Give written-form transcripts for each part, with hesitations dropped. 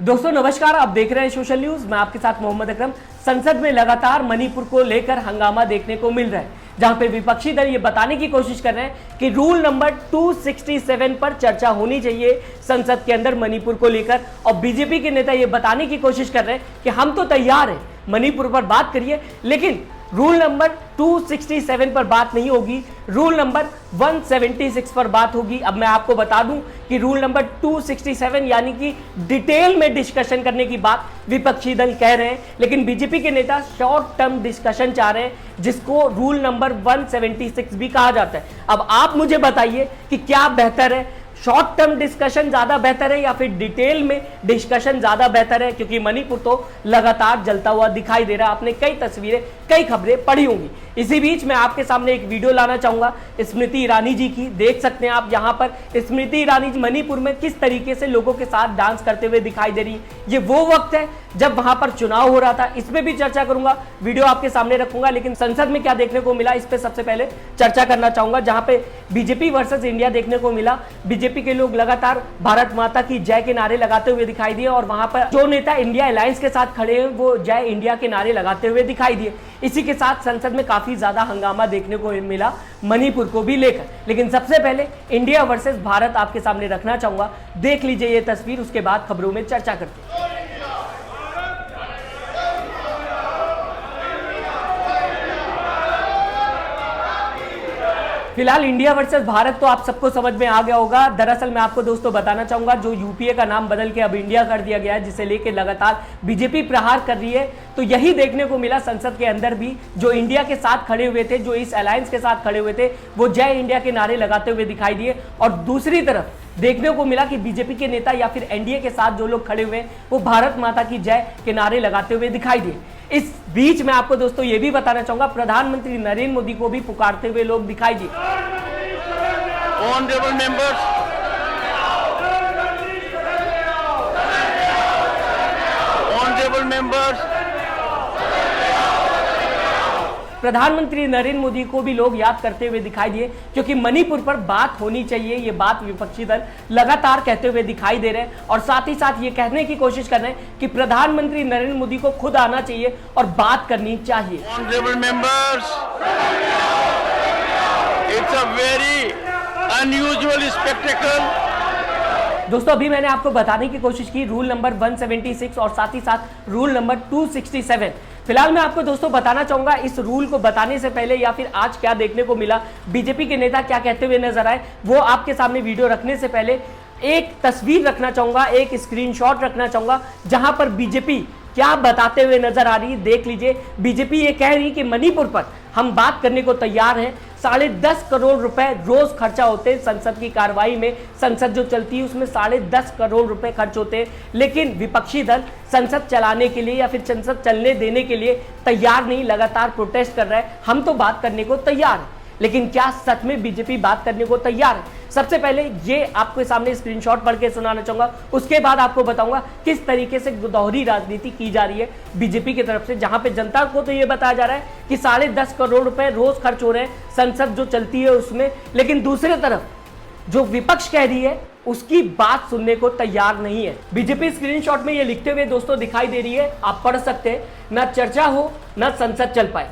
दोस्तों नमस्कार, आप देख रहे हैं सोशल न्यूज। मैं आपके साथ मोहम्मद अकरम। संसद में लगातार मणिपुर को लेकर हंगामा देखने को मिल रहा है, जहां पे विपक्षी दल ये बताने की कोशिश कर रहे हैं कि रूल नंबर 267 पर चर्चा होनी चाहिए संसद के अंदर मणिपुर को लेकर। और बीजेपी के नेता ये बताने की कोशिश कर रहे हैं कि हम तो तैयार हैं, मणिपुर पर बात करिए, लेकिन रूल नंबर 267 पर बात नहीं होगी, रूल नंबर 176 पर बात होगी। अब मैं आपको बता दूं कि रूल नंबर 267 यानी कि डिटेल में डिस्कशन करने की बात विपक्षी दल कह रहे हैं, लेकिन बीजेपी के नेता शॉर्ट टर्म डिस्कशन चाह रहे हैं, जिसको रूल नंबर 176 भी कहा जाता है। अब आप मुझे बताइए कि क्या बेहतर है, शॉर्ट टर्म डिस्कशन ज्यादा बेहतर है या फिर डिटेल में डिस्कशन ज्यादा बेहतर है? क्योंकि मणिपुर तो लगातार जलता हुआ दिखाई दे रहा है। आपने कई तस्वीरें, कई खबरें पढ़ी होंगी। इसी बीच मैं आपके सामने एक वीडियो लाना चाहूंगा स्मृति ईरानी जी की। देख सकते हैं आप यहाँ पर स्मृति ईरानी जी मणिपुर में किस तरीके से लोगों के साथ डांस करते हुए दिखाई दे रही है। ये वो वक्त है जब वहां पर चुनाव हो रहा था। इसमें भी चर्चा करूंगा, वीडियो आपके सामने रखूंगा, लेकिन संसद में क्या देखने को मिला इस पे सबसे पहले चर्चा करना चाहूंगा, जहां पे बीजेपी वर्सेस इंडिया देखने को मिला। बीजेपी के लोग लगातार भारत माता की जय के नारे लगाते हुए दिखाई दिए और वहां पर जो नेता इंडिया अलायंस के साथ खड़े हैं वो जय इंडिया के नारे लगाते हुए दिखाई दिए। इसी के साथ संसद में काफी ज्यादा हंगामा देखने को मिला मणिपुर को भी लेकर। लेकिन सबसे पहले इंडिया वर्सेस भारत आपके सामने रखना चाहूंगा, देख लीजिए ये तस्वीर, उसके बाद खबरों में चर्चा करते हैं। फिलहाल इंडिया वर्सेस भारत तो आप सबको समझ में आ गया होगा। दरअसल मैं आपको दोस्तों बताना चाहूंगा, जो यूपीए का नाम बदल के अब इंडिया कर दिया गया है, जिसे लेकर लगातार बीजेपी प्रहार कर रही है, तो यही देखने को मिला संसद के अंदर भी। जो इंडिया के साथ खड़े हुए थे, जो इस अलायंस के साथ खड़े हुए थे, वो जय इंडिया के नारे लगाते हुए दिखाई दिए। और दूसरी तरफ देखने को मिला कि बीजेपी के नेता या फिर एनडीए के साथ जो लोग खड़े हुए हैं वो भारत माता की जय के नारे लगाते हुए दिखाई दिए। इस बीच मैं आपको दोस्तों ये भी बताना चाहूंगा, प्रधानमंत्री नरेंद्र मोदी को भी पुकारते हुए लोग दिखाई दिए। Honorable members, honorable members, प्रधानमंत्री नरेंद्र मोदी को भी लोग याद करते हुए दिखाई दिए, क्योंकि मणिपुर पर बात होनी चाहिए। ये बात विपक्षी दल लगातार कहते हुए दिखाई दे रहे हैं और साथ ही साथ ये कहने की कोशिश कर रहे हैं कि प्रधानमंत्री नरेंद्र मोदी को खुद आना चाहिए और बात करनी चाहिए। honorable members, it's a very unusual spectacle. दोस्तों अभी मैंने आपको बताने की कोशिश की रूल नंबर 176 और साथ ही साथ रूल नंबर 267। फिलहाल मैं आपको दोस्तों बताना चाहूंगा, इस रूल को बताने से पहले या फिर आज क्या देखने को मिला, बीजेपी के नेता क्या कहते हुए नजर आए, वो आपके सामने वीडियो रखने से पहले एक तस्वीर रखना चाहूंगा, एक स्क्रीनशॉट रखना चाहूंगा, जहां पर बीजेपी क्या बताते हुए नजर आ रही है। देख लीजिए, बीजेपी ये कह रही है कि मणिपुर पर हम बात करने को तैयार हैं। 10.5 करोड़ रुपए रोज खर्चा होते हैं संसद की कार्रवाई में। संसद जो चलती है उसमें 10.5 करोड़ रुपए खर्च होते हैं, लेकिन विपक्षी दल संसद चलाने के लिए या फिर संसद चलने देने के लिए तैयार नहीं, लगातार प्रोटेस्ट कर रहा है। हम तो बात करने को तैयार हैं, लेकिन क्या सच में बीजेपी बात करने को तैयार है? सबसे पहले ये आपके सामने स्क्रीनशॉट पढ़ के सुनाना चाहूंगा, उसके बाद आपको बताऊंगा किस तरीके से दोहरी राजनीति की जा रही है बीजेपी की तरफ से, जहां पे जनता को तो ये बताया जा रहा है कि 10.5 करोड़ रुपए रोज खर्च हो रहे हैं संसद जो चलती है उसमें, लेकिन दूसरी तरफ जो विपक्ष कह रही है उसकी बात सुनने को तैयार नहीं है। बीजेपी स्क्रीनशॉट में ये लिखते हुए दोस्तों दिखाई दे रही है, आप पढ़ सकते हैं, ना चर्चा हो ना संसद चल पाए,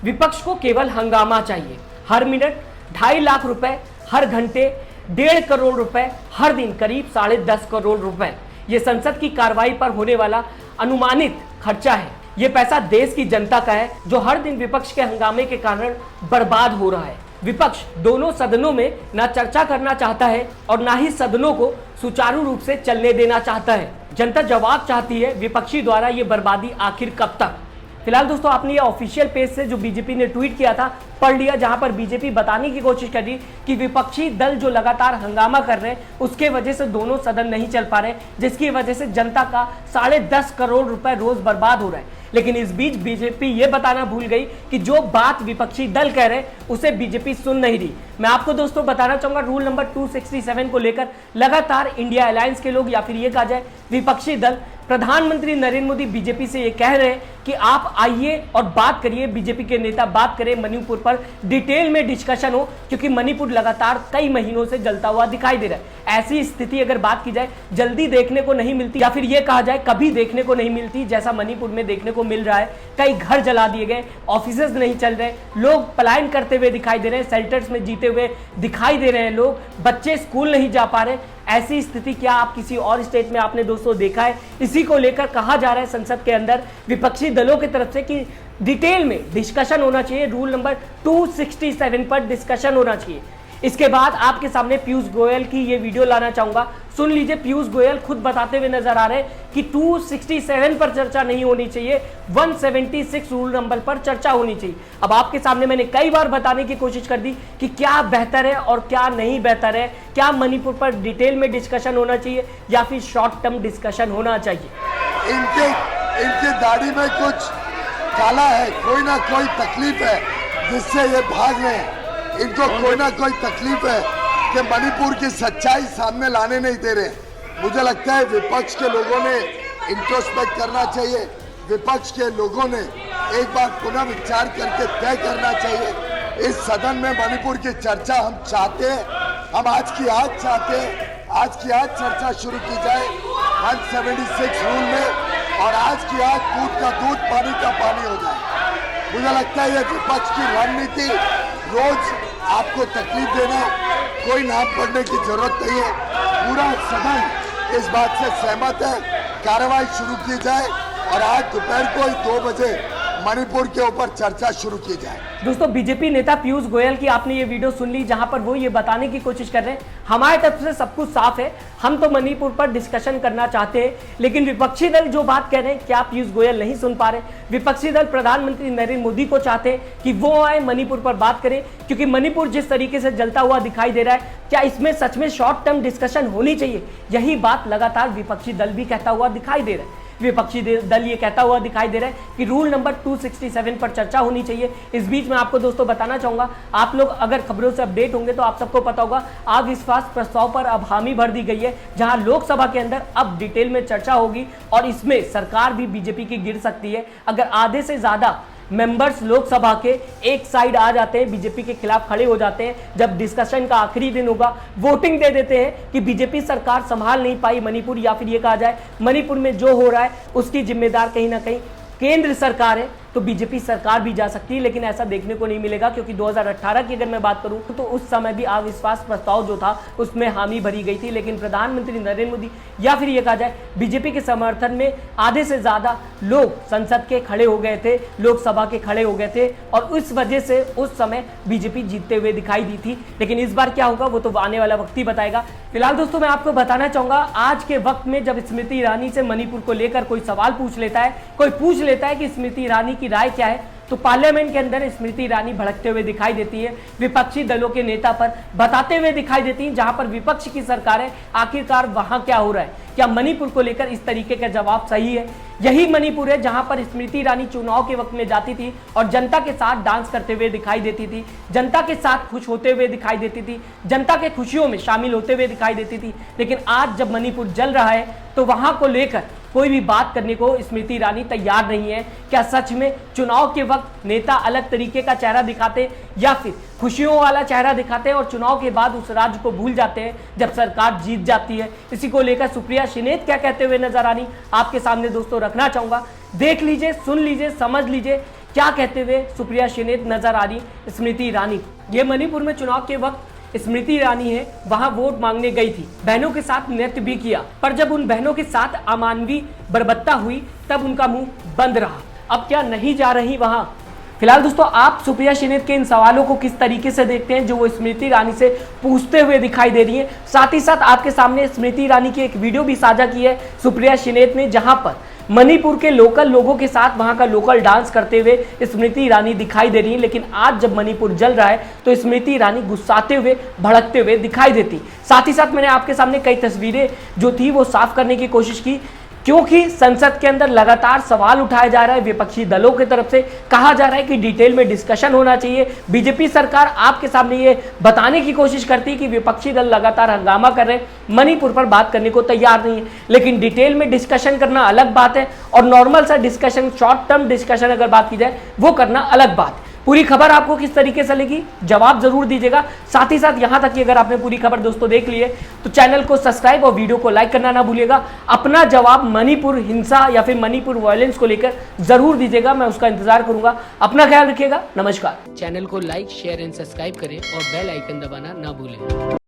विपक्ष को केवल हंगामा चाहिए। हर मिनट 2.5 लाख रुपए, हर घंटे 1.5 करोड़ रुपए, हर दिन करीब 10.5 करोड़ रुपए, ये संसद की कार्रवाई पर होने वाला अनुमानित खर्चा है। ये पैसा देश की जनता का है, जो हर दिन विपक्ष के हंगामे के कारण बर्बाद हो रहा है। विपक्ष दोनों सदनों में ना चर्चा करना चाहता है और ना ही सदनों को सुचारू रूप से चलने देना चाहता है। जनता जवाब चाहती है, विपक्षी द्वारा ये बर्बादी आखिर कब तक? फिलहाल दोस्तों आपने ये ऑफिशियल पेज से जो बीजेपी ने ट्वीट किया था पढ़ लिया, जहां पर बीजेपी बताने की कोशिश कर रही कि विपक्षी दल जो लगातार हंगामा कर रहे हैं उसके वजह से दोनों सदन नहीं चल पा रहे, जिसकी वजह से जनता का 10.5 करोड़ रुपए रोज बर्बाद हो रहा है। लेकिन इस बीच बीजेपी ये बताना भूल गई कि जो बात विपक्षी दल कह रहे हैं उसे बीजेपी सुन नहीं रही। मैं आपको दोस्तों बताना चाहूंगा, रूल नंबर 267 को लेकर लगातार इंडिया अलायंस के लोग या फिर ये कहा जाए विपक्षी दल प्रधानमंत्री नरेंद्र मोदी बीजेपी से ये कह रहे हैं कि आप आइए और बात करिए, बीजेपी के नेता बात करें मणिपुर पर, डिटेल में डिस्कशन हो, क्योंकि मणिपुर लगातार कई महीनों से जलता हुआ दिखाई दे रहा है। ऐसी स्थिति अगर बात की जाए जल्दी देखने को नहीं मिलती, या फिर ये कहा जाए कभी देखने को नहीं मिलती जैसा मणिपुर में देखने को मिल रहा है। कई घर जला दिए गए, ऑफिसेज नहीं चल रहे, लोग पलायन करते हुए दिखाई दे रहे हैं, शेल्टर्स में जीते हुए दिखाई दे रहे हैं लोग, बच्चे स्कूल नहीं जा पा रहे। ऐसी स्थिति क्या आप किसी और स्टेट में आपने दोस्तों देखा है? इसी को लेकर कहा जा रहा है संसद के अंदर विपक्षी दलों की तरफ से कि डिटेल में डिस्कशन होना चाहिए, रूल नंबर 267 पर डिस्कशन होना चाहिए। इसके बाद आपके सामने पीयूष गोयल की ये वीडियो लाना चाहूंगा, सुन लीजिए। पीयूष गोयल खुद बताते हुए नजर आ रहे हैं कि 267 पर चर्चा नहीं होनी चाहिए, 176 रूल नंबर पर चर्चा होनी चाहिए। अब आपके सामने मैंने कई बार बताने की कोशिश कर दी कि क्या बेहतर है और क्या नहीं बेहतर है, क्या मणिपुर पर डिटेल में डिस्कशन होना चाहिए या फिर शॉर्ट टर्म डिस्कशन होना चाहिए। इनके दाढ़ी में कुछ काला है, कोई ना कोई तकलीफ है जिससे ये भाग रहे हैं। इनको कोई ना कोई तकलीफ है कि मणिपुर की सच्चाई सामने लाने नहीं दे रहे। मुझे लगता है विपक्ष के लोगों ने इंट्रोस्पेक्ट करना चाहिए, विपक्ष के लोगों ने एक बार पुनः विचार करके तय करना चाहिए। इस सदन में मणिपुर की चर्चा हम चाहते हैं, हम आज की आज चाहते हैं, आज की आज चर्चा शुरू की जाए 176 रूल में, और आज की आज दूध का दूध पानी का पानी हो जाए। मुझे लगता है ये विपक्ष की रणनीति, रोज आपको तकलीफ देना, कोई नाम पढ़ने की जरूरत नहीं है। पूरा सदन इस बात से सहमत है, कार्रवाई शुरू की जाए और आज दोपहर को 2 बजे मणिपुर के ऊपर चर्चा शुरू की जाए। दोस्तों, बीजेपी नेता पीयूष गोयल की आपने ये वीडियो सुन ली, जहां पर वो ये बताने की कोशिश कर रहे हैं हमारे तरफ से सब कुछ साफ है, हम तो मणिपुर पर डिस्कशन करना चाहते हैं। लेकिन विपक्षी दल जो बात कह रहे हैं, क्या पीयूष गोयल नहीं सुन पा रहे? विपक्षी दल प्रधानमंत्री नरेंद्र मोदी को चाहते हैं कि वो आए मणिपुर पर बात करें, क्योंकि मणिपुर जिस तरीके से जलता हुआ दिखाई दे रहा है, क्या इसमें सच में शॉर्ट टर्म डिस्कशन होनी चाहिए? यही बात लगातार विपक्षी दल भी कहता हुआ दिखाई दे रहा है। विपक्षी दल ये कहता हुआ दिखाई दे रहा है कि रूल नंबर 267 पर चर्चा होनी चाहिए। इस बीच में आपको दोस्तों बताना चाहूंगा, आप लोग अगर खबरों से अपडेट होंगे तो आप सबको पता होगा अविश्वास प्रस्ताव पर अब हामी भर दी गई है, जहां लोकसभा के अंदर अब डिटेल में चर्चा होगी और इसमें सरकार भी बीजेपी की गिर सकती है। अगर आधे से ज्यादा मेंबर्स लोकसभा के एक साइड आ जाते हैं, बीजेपी के खिलाफ खड़े हो जाते हैं, जब डिस्कशन का आखिरी दिन होगा वोटिंग दे देते हैं कि बीजेपी सरकार संभाल नहीं पाई मणिपुर, या फिर ये कहा जाए मणिपुर में जो हो रहा है उसकी जिम्मेदार कहीं ना कहीं केंद्र सरकार है, तो बीजेपी सरकार भी जा सकती है। लेकिन ऐसा देखने को नहीं मिलेगा, क्योंकि 2018 की अगर मैं बात करूं तो उस समय भी अविश्वास प्रस्ताव जो था उसमें हामी भरी गई थी, लेकिन प्रधानमंत्री नरेंद्र मोदी या फिर ये कहा जाए बीजेपी के समर्थन में आधे से ज्यादा लोग संसद के खड़े हो गए थे, लोकसभा के खड़े हो गए थे, और उस वजह से उस समय बीजेपी जीतते हुए दिखाई दी थी। लेकिन इस बार क्या होगा वो तो आने वाला वक्त ही बताएगा। फिलहाल दोस्तों, मैं आपको बताना चाहूंगा, आज के वक्त में जब स्मृति ईरानी से मणिपुर को लेकर कोई सवाल पूछ लेता है, कोई पूछ लेता है कि स्मृति ईरानी की राय क्या है, तो पार्लियामेंट के अंदर स्मृति ईरानी भड़कते हुए दिखाई देती है, विपक्षी दलों के नेता पर बताते हुए दिखाई देती है, जहां पर विपक्ष की सरकार है, आखिरकार वहां क्या हो रहा है, क्या मणिपुर को लेकर इस तरीके का जवाब सही है? यही मणिपुर है जहां पर स्मृति ईरानी चुनाव के वक्त में जाती थी और जनता के साथ डांस करते हुए दिखाई देती थी, जनता के साथ खुश होते हुए दिखाई देती थी, जनता के खुशियों में शामिल होते हुए दिखाई देती थी। लेकिन आज जब मणिपुर जल रहा है तो वहां को लेकर कोई भी बात करने को स्मृति ईरानी तैयार नहीं है। क्या सच में चुनाव के वक्त नेता अलग तरीके का चेहरा दिखाते, या फिर खुशियों वाला चेहरा दिखाते हैं और चुनाव के बाद उस राज्य को भूल जाते हैं जब सरकार जीत जाती है? इसी को लेकर सुप्रिया शिनेत क्या कहते हुए नजर आ रही, आपके सामने दोस्तों रखना चाहूंगा। देख लीजिए, सुन लीजिए, समझ लीजिए क्या कहते हुए सुप्रिया शिनेत नजर आ रही स्मृति ईरानी। ये मणिपुर में चुनाव के वक्त स्मृति ईरानी है, वहां वोट मांगने गई थी, बहनों के साथ नृत्य भी किया, पर जब उन बहनों के साथ अमानवीय बर्बरता हुई तब उनका मुंह बंद रहा। अब क्या नहीं जा रही वहां? फिलहाल दोस्तों, आप सुप्रिया शिनेत के इन सवालों को किस तरीके से देखते हैं जो वो स्मृति ईरानी से पूछते हुए दिखाई दे रही है? साथ ही साथ आपके सामने स्मृति ईरानी की एक वीडियो भी साझा की है सुप्रिया शिनेत ने, जहां पर मणिपुर के लोकल लोगों के साथ वहां का लोकल डांस करते हुए स्मृति ईरानी दिखाई दे रही है। लेकिन आज जब मणिपुर जल रहा है तो स्मृति ईरानी गुस्साते हुए, भड़कते हुए दिखाई देती। साथ ही साथ मैंने आपके सामने कई तस्वीरें जो थी वो साफ करने की कोशिश की। क्योंकि संसद के अंदर लगातार सवाल उठाया जा रहा है विपक्षी दलों की तरफ से, कहा जा रहा है कि डिटेल में डिस्कशन होना चाहिए। बीजेपी सरकार आपके सामने ये बताने की कोशिश करती है कि विपक्षी दल लगातार हंगामा कर रहे हैं, मणिपुर पर बात करने को तैयार नहीं है, लेकिन डिटेल में डिस्कशन करना अलग बात है और नॉर्मल सा डिस्कशन, शॉर्ट टर्म डिस्कशन अगर बात की जाए वो करना अलग बात है। पूरी खबर आपको किस तरीके से लगी, जवाब जरूर दीजिएगा। साथ ही साथ यहां तक कि अगर आपने पूरी खबर दोस्तों देख ली है तो चैनल को सब्सक्राइब और वीडियो को लाइक करना ना भूलिएगा। अपना जवाब मणिपुर हिंसा या फिर मणिपुर वायलेंस को लेकर जरूर दीजिएगा, मैं उसका इंतजार करूंगा। अपना ख्याल रखिएगा, नमस्कार। चैनल को लाइक, शेयर एंड सब्सक्राइब करें और बेल आइकन दबाना ना भूलें।